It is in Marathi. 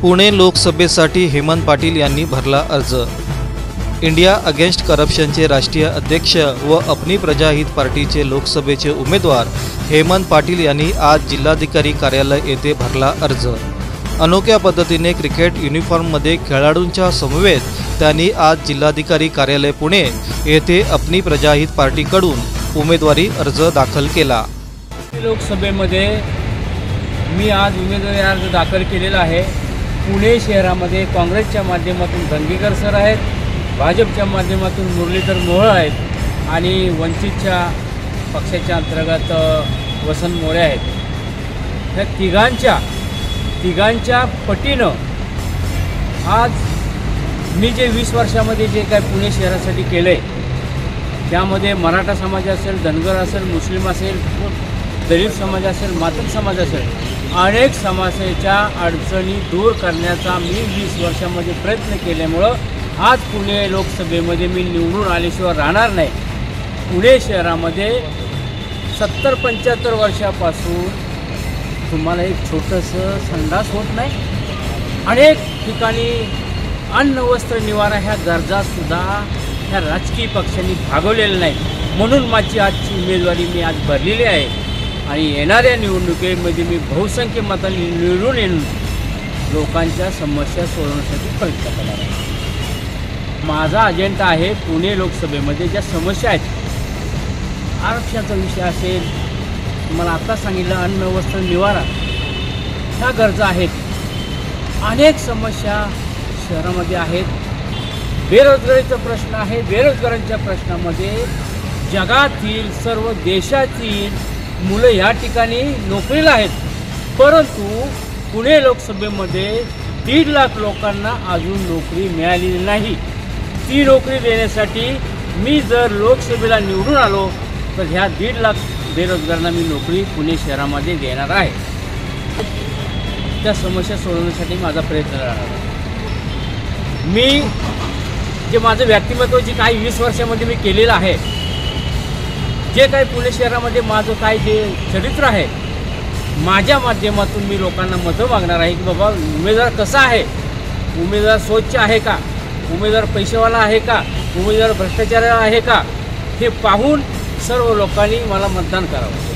पुणे लोकसभेसाठी हेमंत पाटील यांनी भरला अर्ज। इंडिया अगेन्स्ट करप्शनचे राष्ट्रीय अध्यक्ष व अपनी प्रजा हित पार्टीचे लोकसभेचे उमेदवार हेमंत पाटील यांनी आज जिल्हाधिकारी कार्यालय येथे भरला अर्ज। अनोख्या पद्धतीने क्रिकेट युनिफॉर्ममध्ये खेळाडूंच्या समवेत त्यांनी आज जिल्हाधिकारी कार्यालय पुणे येथे अपनी प्रजा हित पार्टीकडून उमेदवारी अर्ज दाखल केला। लोकसभेमध्ये मी आज उमेदवारी अर्ज दाखल केलेला आहे। पुणे शहरामध्ये काँग्रेसच्या माध्यमातून धंगेकर सर आहेत, भाजपच्या माध्यमातून मुरलीधर मोहोळ आहेत आणि वंचितच्या पक्षाच्या अंतर्गत वसंत मोरे आहेत। या तिघांच्या पटीनं आज मी जे 20 वर्षामध्ये जे काय पुणे शहरासाठी केलं आहे त्यामध्ये मराठा समाज असेल, धनगर असेल, मुस्लिम असेल, दलित समाज असेल, मातंग समाज असेल, अनेक समाजाच्या अडचणी दूर करण्याचा मी 20 वर्षामध्ये प्रयत्न केल्यामुळं आज पुणे लोकसभेमध्ये मी निवडून आल्याशिवाय राहणार नाही। पुणे शहरामध्ये 70-75 वर्षापासून तुम्हाला एक छोटंसं संडास होत नाही। अनेक ठिकाणी अन्न, वस्त्र, निवारा ह्या गरजासुद्धा ह्या राजकीय पक्षांनी भागवलेल्या नाही। म्हणून माझी आजची उमेदवारी मी आज भरलेली आहे आणि येणाऱ्या निवडणुकीमध्ये मी बहुसंख्य मतांनी निवडून येऊन लोकांच्या समस्या सोडवण्यासाठी प्रयत्न करणार आहे। माझा अजेंडा आहे पुणे लोकसभेमध्ये ज्या समस्या आहेत, आरक्षणाचा विषय असेल, मला आता सांगितलं अन्न, वस्त्र, निवारा ह्या गरजा आहेत। अनेक समस्या शहरामध्ये आहेत। बेरोजगारीचा प्रश्न आहे। बेरोजगारांच्या प्रश्नामध्ये जगातील सर्व देशातील मुलं या ठिकाणी नोकरीला आहेत, परंतु पुणे लोकसभेमध्ये 1.5 लाख लोकांना अजून नोकरी मिळालेली नाही। ती नोकरी देण्यासाठी मी जर लोकसभेला निवडून आलो तर ह्या 1.5 लाख बेरोजगारांना मी नोकरी पुणे शहरामध्ये देणार आहे। त्या समस्या सोडवण्यासाठी माझा प्रयत्न राहणार आहे। मी जे माझं व्यक्तिमत्व जे काही 20 वर्षामध्ये मी केलेलं आहे, जे काही पुणे शहरामध्ये माझं काय जे चरित्र आहे, माझ्या माध्यमातून मी लोकांना मतं मागणार आहे की बाबा उमेदवार कसा आहे, उमेदवार स्वच्छ आहे का, उमेदवार पैसेवाला आहे का, उमेदवार भ्रष्टाचारी आहे का, हे पाहून सर्व लोकांनी मला मतदान करावं।